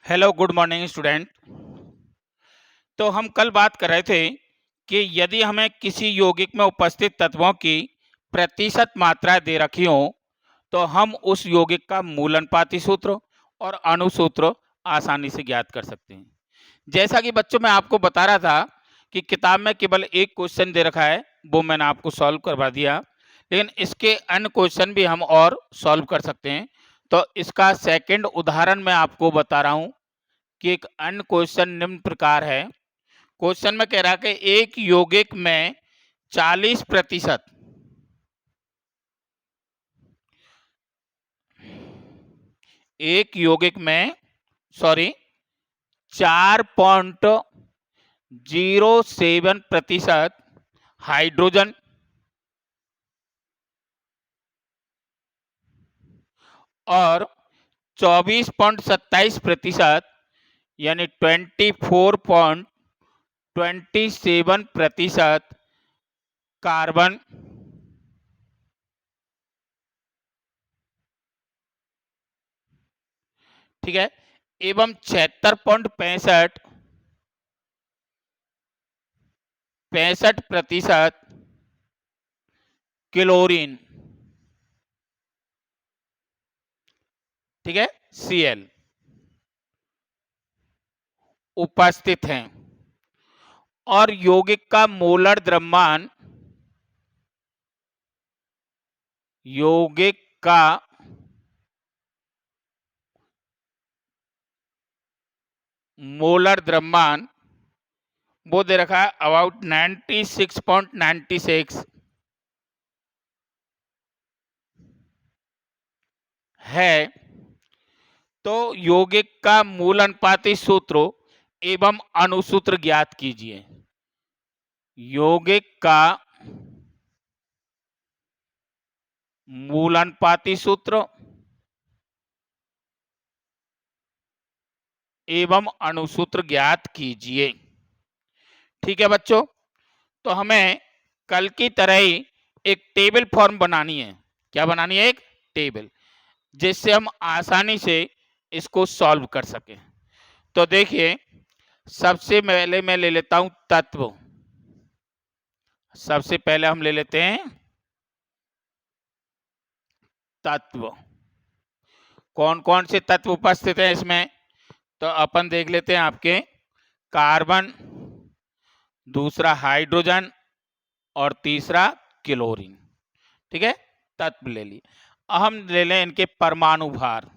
Hello good morning student. तो हम कल बात कर रहे थे कि यदि हमें किसी यौगिक में उपस्थित तत्वों की प्रतिशत मात्रा दे रखी हो तो हम उस यौगिक का मूल अनुपाती सूत्र और अणुसूत्र आसानी से ज्ञात कर सकते हैं। जैसा कि बच्चों मैं आपको बता रहा था कि किताब में केवल एक क्वेश्चन दे रखा है, वो मैंने आपको सॉल्व करवा दिया, लेकिन इसके अन्य क्वेश्चन भी हम और सॉल्व कर सकते हैं। तो इसका सेकंड उदाहरण मैं आपको बता रहा हूं कि एक अन्य क्वेश्चन निम्न प्रकार है। क्वेश्चन में कह रहा है कि एक यौगिक में 40% एक यौगिक में 4.07% हाइड्रोजन और 24.27% यानी 24.27% कार्बन ठीक है एवं 76.65% क्लोरीन ठीक है Cl उपस्थित हैं और यौगिक का मोलर द्रव्यमान यौगिक का मोलर द्रव्यमान वो दे रखा है अबाउट 96.96 है। तो यौगिक का मूल अनुपाती सूत्र एवं अणुसूत्र ज्ञात कीजिए। यौगिक का मूल अनुपाती सूत्र एवं अणुसूत्र ज्ञात कीजिए। ठीक है बच्चों, तो हमें कल की तरह ही एक टेबल फॉर्म बनानी है। क्या बनानी है? एक टेबल, जिससे हम आसानी से इसको सॉल्व कर सकें। तो देखिए, सबसे पहले मैं ले लेता हूं तत्व। सबसे पहले हम ले लेते हैं तत्व। कौन कौन से तत्व उपस्थित हैं इसमें? तो अपन देख लेते हैं आपके कार्बन, दूसरा हाइड्रोजन और तीसरा क्लोरीन। ठीक है, तत्व ले लिए। हम ले लें इनके परमाणु भार।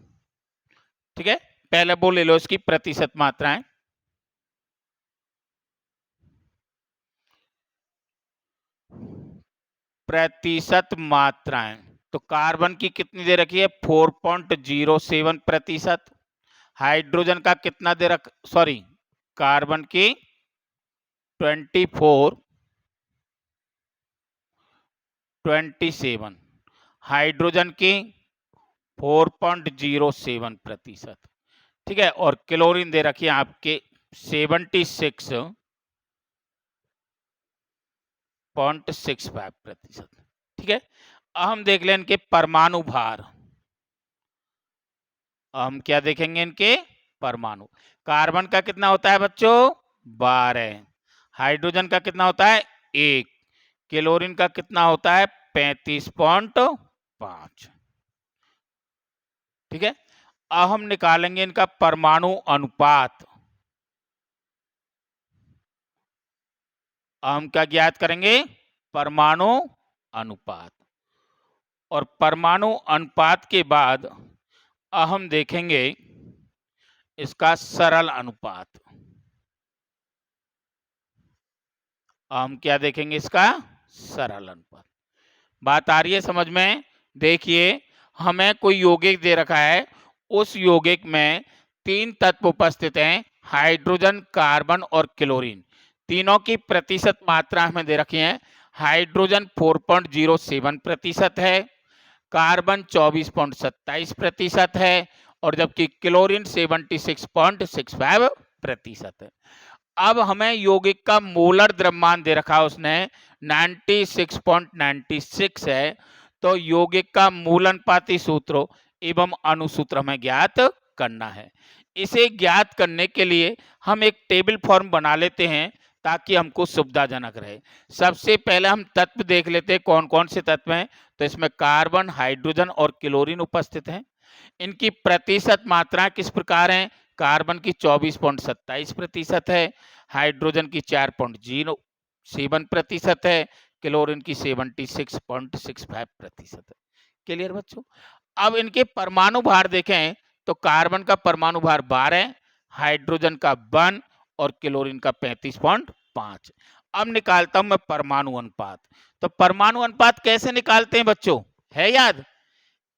ठीक है, पहले वो ले लो इसकी प्रतिशत मात्राएं। प्रतिशत मात्राएं तो कार्बन की कितनी दे रखी है? 4.07%। हाइड्रोजन का कितना दे रख कार्बन की 24.27, हाइड्रोजन की 4.07%। ठीक है, और क्लोरीन दे रखी है आपके 76.65%। ठीक है, अब हम देख लें इनके परमाणु भार। हम क्या देखेंगे? इनके परमाणु। कार्बन का कितना होता है बच्चों? 12। हाइड्रोजन का कितना होता है? 1। क्लोरीन का कितना होता है? 35.5। ठीक है, अब हम निकालेंगे इनका परमाणु अनुपात। हम क्या ज्ञात करेंगे? परमाणु अनुपात। और परमाणु अनुपात के बाद हम देखेंगे इसका सरल अनुपात। हम क्या देखेंगे? इसका सरल अनुपात। बात आ रही है समझ में? देखिए, हमें कोई यौगिक दे रखा है, उस यौगिक में 3 तत्व उपस्थित हैं, हाइड्रोजन, कार्बन और क्लोरीन। तीनों की प्रतिशत मात्रा हमें दे रखी है। हाइड्रोजन 4.07% है, कार्बन 24.27% है और जबकि क्लोरीन 76.65% है। अब हमें यौगिक का मोलर द्रव्यमान दे रखा है उसने 96.96 है। तो यौगिक का मूल अनुपाती सूत्र एवं अणुसूत्र हमें ज्ञात करना है। इसे ज्ञात करने के लिए हम एक टेबल फॉर्म बना लेते हैं ताकि हमको सुविधाजनक रहे। सबसे पहले हम तत्व देख लेते हैं कौन कौन से तत्व हैं। तो इसमें कार्बन, हाइड्रोजन और क्लोरीन उपस्थित हैं। इनकी प्रतिशत मात्रा किस प्रकार है? कार्बन की 24.27% है, हाइड्रोजन की 4.07% है, क्लोरीन की 76.65% है। क्लियर बच्चों? अब इनके परमाणु भार देखें तो कार्बन का परमाणु भार 12, हाइड्रोजन का 1 और क्लोरीन का 35.5। अब निकालता हूं मैं परमाणु अनुपात। तो परमाणु अनुपात कैसे निकालते हैं बच्चों? है याद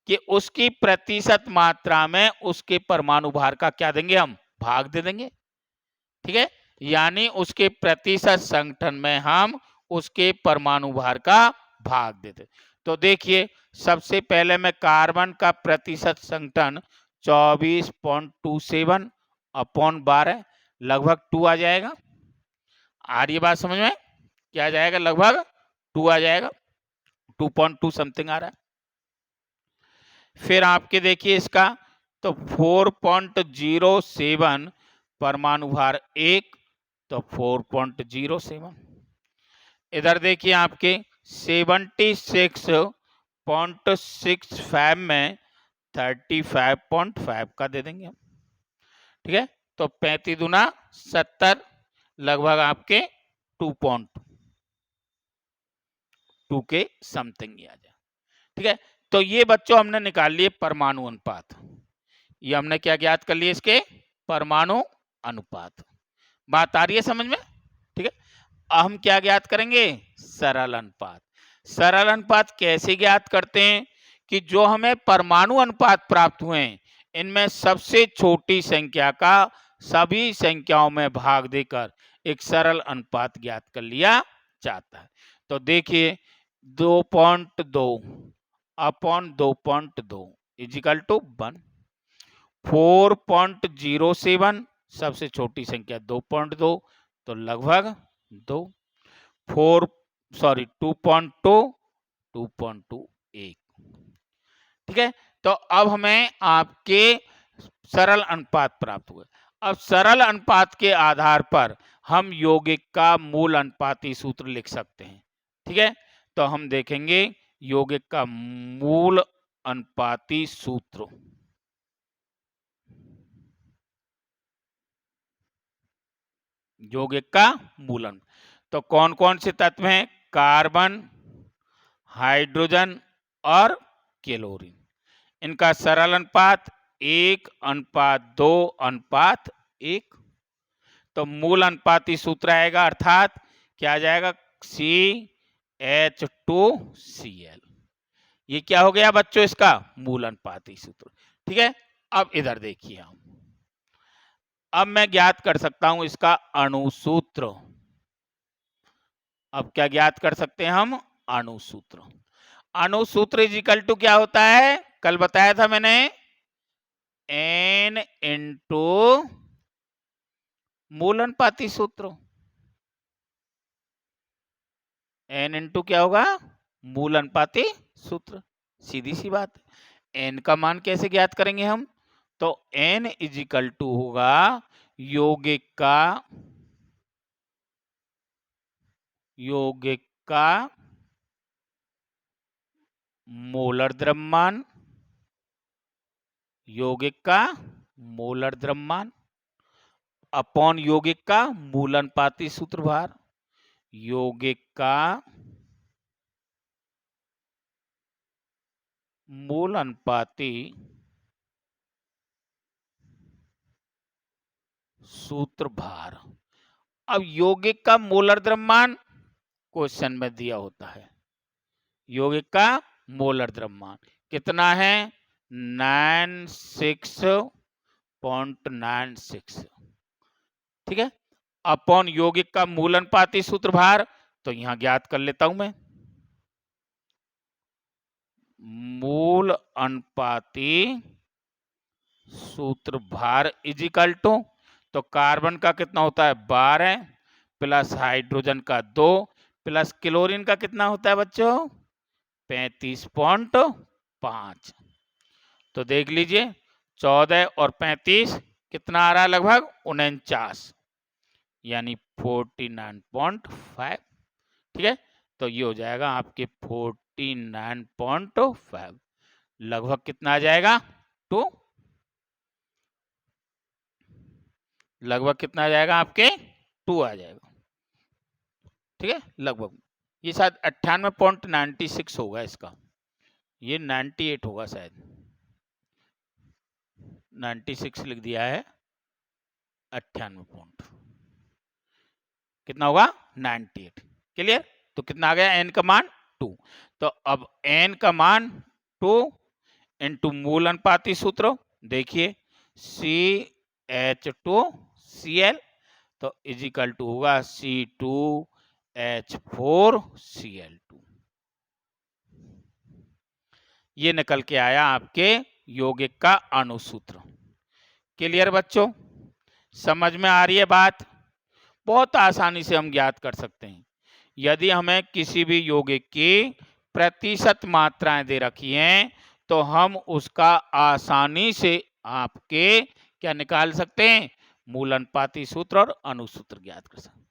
कि उसकी प्रतिशत मात्रा में उसके परमाणु भार का क्या देंगे? हम भाग दे देंगे। ठीक है, यानी उसके प्रतिशत संगठन में हम उसके परमाणु भार का भाग देते। तो देखिए, सबसे पहले मैं कार्बन का प्रतिशत संगठन 24.27 अपॉन 12 लगभग 2 आ जाएगा। आ रही है बात समझ में? क्या आ जाएगा? लगभग 2 आ जाएगा, 2.2 समथिंग आ रहा है। फिर आपके देखिए इसका तो 4.07 परमाणु भार 1, तो 4.07। इधर देखिए आपके 76.65 में 35.5 का दे देंगे हम। ठीक है, तो 35 दूना 70 लगभग आपके 2.2 के समथिंग आ जाए। ठीक है, तो ये बच्चों हमने निकाल लिए परमाणु अनुपात। ये हमने क्या ज्ञात कर लिए? इसके परमाणु अनुपात। बात आ रही है समझ में? ठीक है, हम क्या ज्ञात करेंगे? सरल अनुपात। सरल अनुपात कैसे ज्ञात करते हैं कि जो हमें परमाणु अनुपात प्राप्त हुए हैं इनमें सबसे छोटी संख्या का सभी संख्याओं में भाग देकर एक सरल अनुपात ज्ञात कर लिया जाता है। तो देखिए 2.2 अपॉन 2.2 इजिकल टू 1। 4.07 सबसे छोटी संख्या 2.2 तो लगभग 2। 2.2 2.21। ठीक है, तो अब हमें आपके सरल अनुपात प्राप्त हुए। अब सरल अनुपात के आधार पर हम यौगिक का मूल अनुपाती सूत्र लिख सकते हैं। ठीक है, तो हम देखेंगे यौगिक का मूल अनुपाती सूत्र। यौगिक का मूलन तो कौन कौन से तत्व हैं? कार्बन, हाइड्रोजन और क्लोरीन। इनका सरल अनुपात 1:2:1। तो मूल अनुपाती सूत्र आएगा, अर्थात क्या आ जाएगा? CH2Cl। ये क्या हो गया बच्चों? इसका मूल अनुपाती सूत्र। ठीक है, अब इधर देखिए हम, अब मैं ज्ञात कर सकता हूं इसका अणुसूत्र। अब क्या ज्ञात कर सकते हैं हम? अणुसूत्र। अणुसूत्र इजिकल टू क्या होता है? कल बताया था मैंने, N इंटू मूल अनुपाती सूत्र। N इंटू क्या होगा? मूल अनुपाती सूत्र। सीधी सी बात है। N का मान कैसे ज्ञात करेंगे हम? तो N इजिकल टू होगा यौगिक का मोलर द्रव्यमान, यौगिक का मोलर द्रव्यमान अपॉन यौगिक का मूल अनुपाती सूत्र भार। यौगिक का मूल अनुपाती सूत्र भार। अब यौगिक का मोलर द्रव्यमान क्वेश्चन में दिया होता है। यौगिक का मोलर द्रव्यमान कितना है? 96.96। ठीक है, अपॉन यौगिक का मूल अनुपाती सूत्र भार। तो यहां ज्ञात कर लेता हूं मैं, मूल अनुपाती सूत्र भार इजिकल टू, तो कार्बन का कितना होता है? 12 प्लस हाइड्रोजन का 2 प्लस क्लोरीन का कितना होता है बच्चों? 35.5। तो देख लीजिए 14 और 35 कितना आ रहा है, लगभग 49, यानी 49.5। ठीक है, तो ये हो जाएगा आपके 49.5, लगभग कितना आ जाएगा, 2, लगभग कितना आ जाएगा आपके 2 आ जाएगा। ठीक है, लगभग ये शायद 98.96 होगा इसका, ये 98 होगा शायद, 96 लिख दिया है, 98 पॉइंट कितना होगा 98। क्लियर, तो कितना आ गया n का मान 2। तो अब n का मान 2 इंटू मूल अनुपाती सूत्र, देखिए CH2Cl, तो इजिकल टू होगा C2H4Cl2। ये निकल के आया आपके यौगिक का अणुसूत्र। क्लियर बच्चों, समझ में आ रही है बात? बहुत आसानी से हम ज्ञात कर सकते हैं। यदि हमें किसी भी यौगिक की प्रतिशत मात्राएं दे रखी हैं तो हम उसका आसानी से आपके क्या निकाल सकते हैं, मूल अनुपाती सूत्र और अणुसूत्र ज्ञात कर सकते हैं।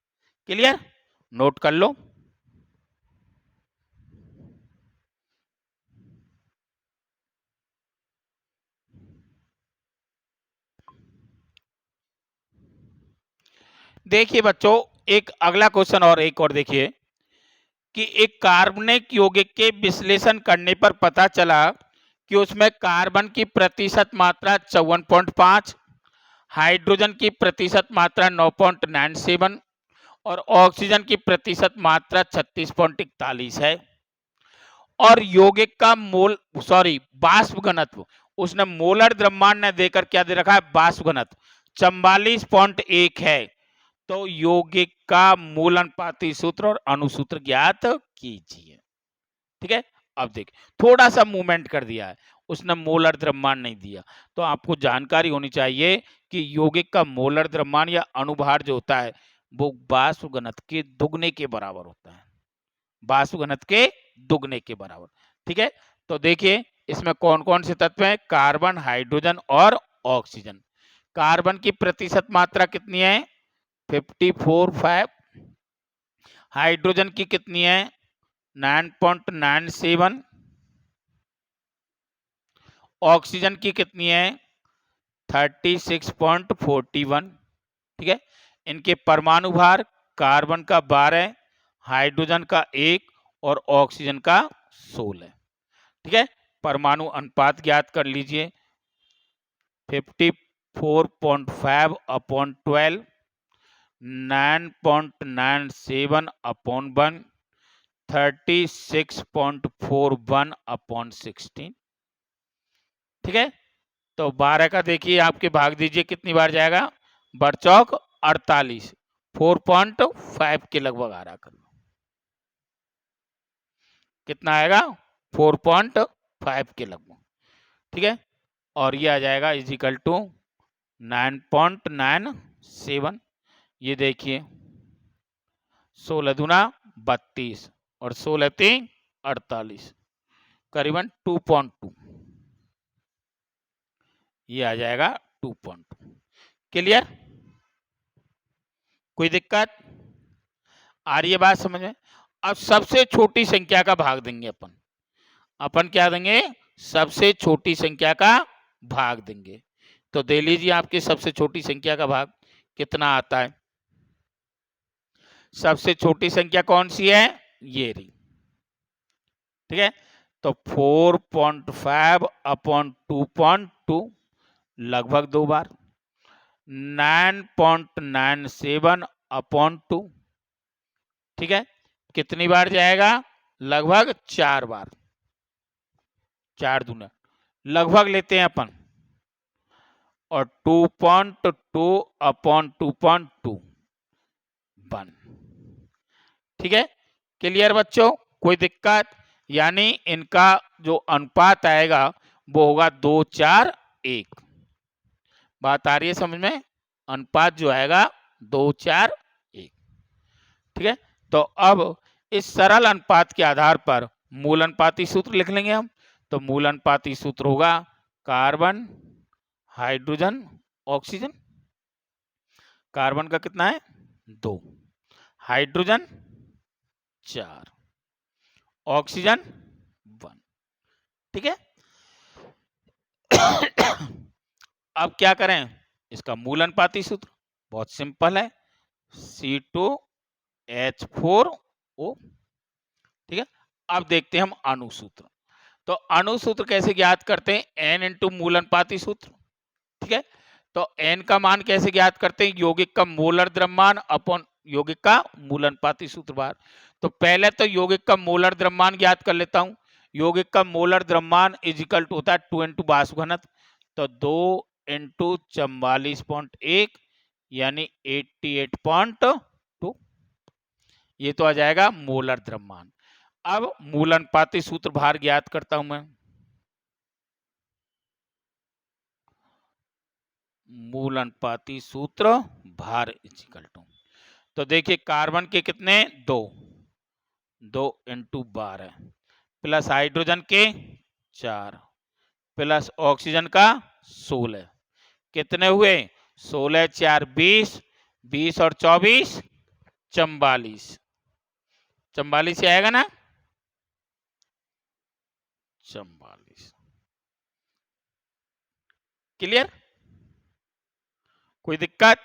क्लियर, नोट कर लो। देखिए बच्चों, एक अगला क्वेश्चन और एक और देखिए कि एक कार्बनिक यौगिक के विश्लेषण करने पर पता चला कि उसमें कार्बन की प्रतिशत मात्रा 54.5, हाइड्रोजन की प्रतिशत मात्रा 9.97 और ऑक्सीजन की प्रतिशत मात्रा 36.41 है। और यौगिक का वाष्प घनत्व उसने मोलर द्रव्यमान ने देकर क्या दे रखा है, वाष्प घनत्व 44.1 है। तो यौगिक का मूल अनुपाती सूत्र और अणुसूत्र ज्ञात कीजिए। ठीक है, अब देखिए थोड़ा सा मूवमेंट कर दिया है, उसने मोलर द्रव्यमान नहीं दिया, तो आपको जानकारी होनी चाहिए कि यौगिक का मोलर द्रव्यमान या अणुभार जो होता है वो वाष्प घनत्व के दुगने के बराबर होता है, वाष्प घनत्व के दुगने के बराबर। ठीक है, तो देखिए इसमें कौन कौन से तत्व हैं, कार्बन, हाइड्रोजन और ऑक्सीजन। कार्बन की प्रतिशत मात्रा कितनी है, 54.5, हाइड्रोजन की कितनी है 9.97, ऑक्सीजन की कितनी है 36.41। ठीक है, इनके परमाणु भार कार्बन का 12, हाइड्रोजन का 1 और ऑक्सीजन का 16। ठीक है, परमाणु अनुपात ज्ञात कर लीजिए, 54.5 अपॉन 12, 9.97 अपॉन 1, 36.41 अपॉन 16। ठीक है, तो 12 का देखिए आपके भाग दीजिए कितनी बार जाएगा, बरचौक 48, 4.5 के लगभग आ रहा, कर लो कितना आएगा 4.5 के लगभग। ठीक है, और ये आ जाएगा इजिकल टू 9.97, ये देखिए 16 दूना 32 और 16 तीन 48, करीबन 2.2, ये आ जाएगा 2.2। क्लियर, कोई दिक्कत आ रही है बात समझ में? अब सबसे छोटी संख्या का भाग देंगे अपन, अपन क्या देंगे, सबसे छोटी संख्या का भाग देंगे। तो दे लीजिए आपकी सबसे छोटी संख्या का भाग कितना आता है, सबसे छोटी संख्या कौन सी है, ये रही। ठीक है, तो 4.5 अपॉन 2.2 लगभग 2 बार, 9.97 अपॉन 2, ठीक है, कितनी बार जाएगा, लगभग 4 बार, 4 दूना लगभग लेते हैं अपन, और 2.2 अपॉन 2.2 1। ठीक है, क्लियर बच्चों, कोई दिक्कत? यानी इनका जो अनुपात आएगा वो होगा 2:4:1। बात आ रही है समझ में? अनुपात जो आएगा 2:4:1। ठीक है, तो अब इस सरल अनुपात के आधार पर मूल अनुपाती सूत्र लिख लेंगे हम। तो मूल अनुपाती सूत्र होगा कार्बन, हाइड्रोजन, ऑक्सीजन, कार्बन का कितना है 2, हाइड्रोजन 4, ऑक्सीजन 1। ठीक है। अब क्या करें, इसका मूल अनुपाती सूत्र बहुत सिंपल है, C2H4O। ठीक है। अब देखते हैं हम अणु सूत्र। तो अणु सूत्र कैसे ज्ञात करते हैं, N इंटू मूल अनुपाती सूत्र। ठीक है। तो N का मान कैसे ज्ञात करते हैं, यौगिक का मोलर द्रव्यमान अपॉन यौगिक का मूल अनुपाती सूत्र बार। तो पहले तो यौगिक का मोलर द्रव्यमान ज्ञात कर लेता हूं। यौगिक का मोलर द्रव्यमान इज इक्वल टू होता है 2 इंटू वाष्प घनत्व, तो 2 इंटू 44.1 यानी 88.2, ये तो आ जाएगा मोलर द्रव्यमान। अब मूल अनुपाती सूत्र भार ज्ञात करता हूं मैं। मूल अनुपाती सूत्र भार इज इक्वल टू, तो देखिए कार्बन के कितने 2, 2 इंटू 12 प्लस हाइड्रोजन के 4 प्लस ऑक्सीजन का 16, कितने हुए 16 4 20, 20 और 24 44, 44 से आएगा ना 44। क्लियर, कोई दिक्कत।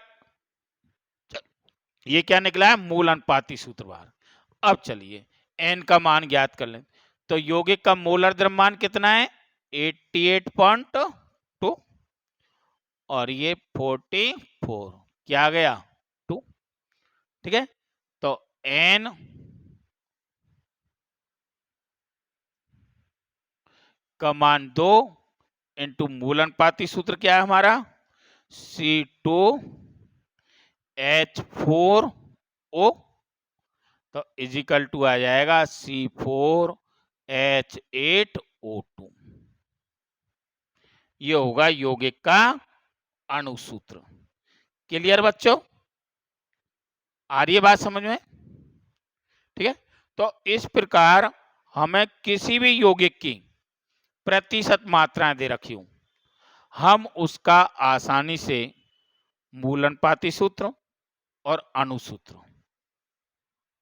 ये क्या निकला है, मूल अनुपाती सूत्र भार। अब चलिए एन का मान ज्ञात कर लें। तो यौगिक का मोलर द्रव्यमान कितना है 88.2 और ये 44, क्या आ गया 2। ठीक है। तो एन का मान 2 इंटू मूल अनुपाती सूत्र क्या है हमारा C2H4O, तो इजिकल टू आ जाएगा C4H8O2। ये होगा यौगिक का अणु सूत्र। क्लियर बच्चों, आ रही है बात समझ में। ठीक है। तो इस प्रकार हमें किसी भी यौगिक की प्रतिशत मात्राएं दे रखी हूं, हम उसका आसानी से मूल अनुपाती सूत्र और अणु सूत्र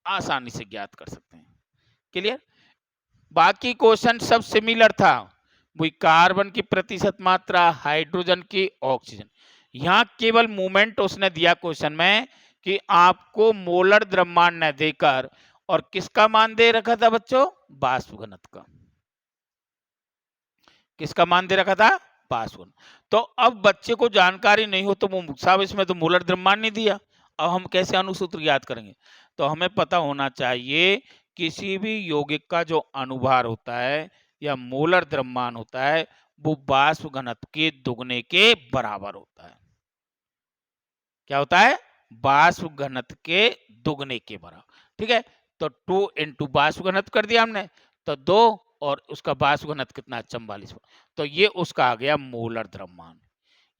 आसानी से ज्ञात कर सकते हैं। क्लियर, बाकी क्वेश्चन सब सिमिलर था, वही कार्बन की प्रतिशत मात्रा, हाइड्रोजन की, ऑक्सीजन। यहां केवल मूवमेंट उसने दिया क्वेश्चन में कि आपको मोलर द्रव्यमान न देकर और किसका मान दे रखा था बच्चों, वाष्प घनत्व का। किसका मान दे रखा था, वाष्प घनत्व। तो अब बच्चे को जानकारी नहीं हो तो वो साहब इसमें तो मोलर द्रव्यमान नहीं दिया, अब हम कैसे अणुसूत्र याद करेंगे। तो हमें पता होना चाहिए किसी भी यौगिक का जो अणुभार होता है या मोलर द्रव्यमान होता है वो वाष्प घनत्व के दुगने के बराबर होता है। क्या होता है, वाष्प घनत्व के दुगने के बराबर। ठीक है। तो 2 इंटू वाष्प घनत्व कर दिया हमने, तो 2 और उसका वाष्प घनत्व कितना 44, तो ये उसका आ गया मोलर द्रव्यमान।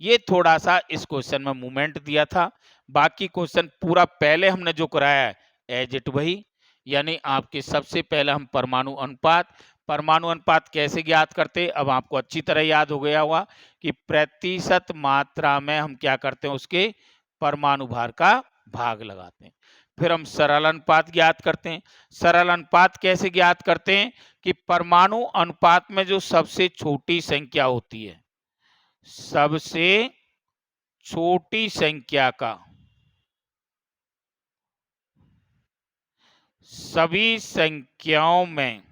ये थोड़ा सा इस क्वेश्चन में मूवमेंट दिया था, बाकी क्वेश्चन पूरा पहले हमने जो कराया है एज इट वही। यानी आपके सबसे पहले हम परमाणु अनुपात कैसे ज्ञात करते, अब आपको अच्छी तरह याद हो गया होगा कि प्रतिशत मात्रा में हम क्या करते हैं, उसके परमाणु भार का भाग लगाते हैं। फिर हम सरल अनुपात ज्ञात करते हैं। सरल अनुपात कैसे ज्ञात करते हैं कि परमाणु अनुपात में जो सबसे छोटी संख्या होती है, सबसे छोटी संख्या का सभी संख्याओं में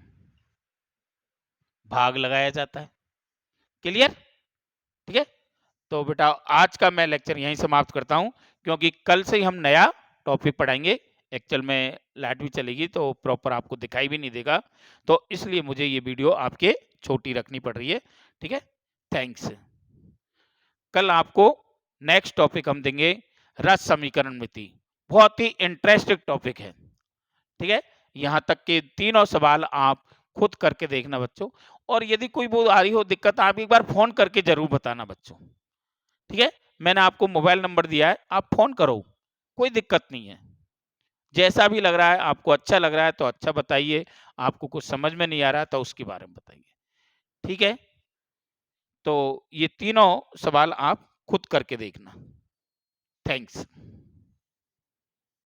भाग लगाया जाता है। क्लियर। ठीक है। तो बेटा आज का मैं लेक्चर यहीं समाप्त करता हूं, क्योंकि कल से ही हम नया टॉपिक पढ़ाएंगे। एक्चुअल में लाइट भी चलेगी तो प्रॉपर आपको दिखाई भी नहीं देगा, तो इसलिए मुझे ये वीडियो आपके छोटी रखनी पड़ रही है। ठीक है। थैंक्स। कल आपको नेक्स्ट टॉपिक हम देंगे रस समीकरण मिति, बहुत ही इंटरेस्टिंग टॉपिक है। ठीक है। यहां तक के तीनों सवाल आप खुद करके देखना बच्चों, और यदि कोई वो आ रही हो दिक्कत, आप एक बार फोन करके जरूर बताना बच्चों। ठीक है। मैंने आपको मोबाइल नंबर दिया है, आप फोन करो, कोई दिक्कत नहीं है। जैसा भी लग रहा है, आपको अच्छा लग रहा है तो अच्छा बताइए, आपको कुछ समझ में नहीं आ रहा है तो उसके बारे में बताइए। ठीक है। तो ये तीनों सवाल आप खुद करके देखना। थैंक्स।